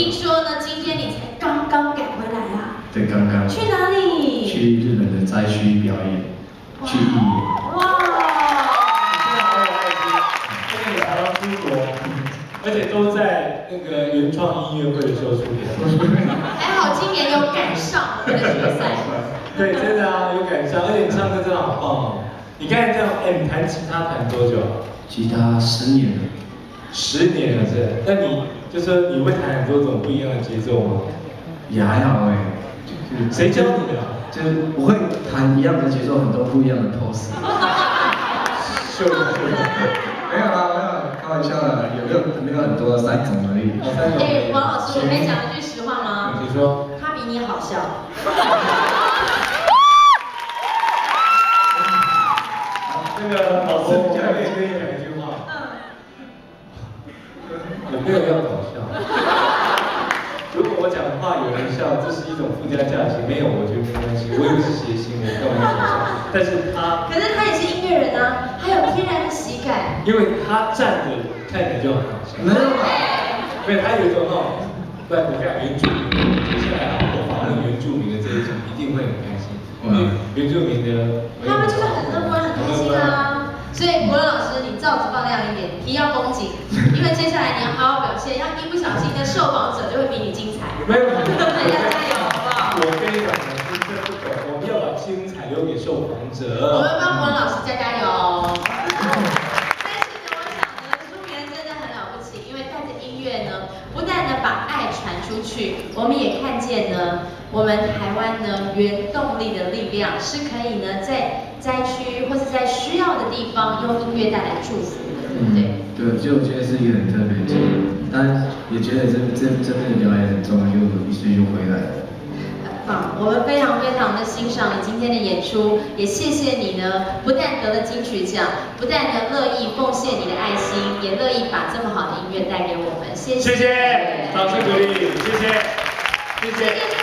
听说呢，今天你才刚刚赶回来啊？对，刚刚。去哪里？去日本的灾区表演，去义演。哇！你现在好有爱心，而且你还要出国，而且都在那个原创音乐会的时候出演。还好今年有赶上我们的决赛。对，真的啊，有赶上，而且你唱歌真的好棒哦！你刚才这样，你弹吉他弹多久？吉他10年了。10年了是？那你就说你会弹很多种不一样的节奏吗？也还好哎，谁教你的？就是我会弹一样的节奏，很多不一样的 pose。秀一下。没有啦，没有，开玩笑的，没有很多，3种而已。王老师，我可以讲一句实话吗？你说。他比你好笑。那个老师，我可以跟你讲一句话。我没有要搞笑。如果我讲话有人笑，这是一种附加价值。没有，我觉得没关系。我也是谐星，我干嘛要搞笑？但是他，可是他也是音乐人啊，还有天然的喜感。因为他站着看起来就很好笑。没有吧？对，他有一种那种，我讲原住民，接下来我访问原住民的这一种，一定会很开心。因为原住民的，他们就是很乐观、很开心啊。所以国伦老师，你罩子放亮一点，皮要绷紧，因为接下来你要好好表现，要一不小心的受访者就会比你精彩。没有，大家加油，好不好？我跟你讲，真的不懂，我们要把精彩留给受访者。我们帮国伦老师加油。但是呢，我想呢，舒明恩真的很了不起，因为带着音乐呢，不但呢把爱传出去，我们也看见呢，我们台湾呢原动力的力量是可以呢在灾区或是在需要的地方用音乐带来祝福的，对不对？对，就我觉得是一个很特别的经历，但也觉得这边的表演很重要，就于是就回来了。很棒，我们非常非常的欣赏你今天的演出，也谢谢你呢，不但得了金曲奖，不但呢乐意奉献你的爱心，也乐意把这么好的音乐带给我们，谢谢。谢谢，掌声鼓励，谢谢，谢谢。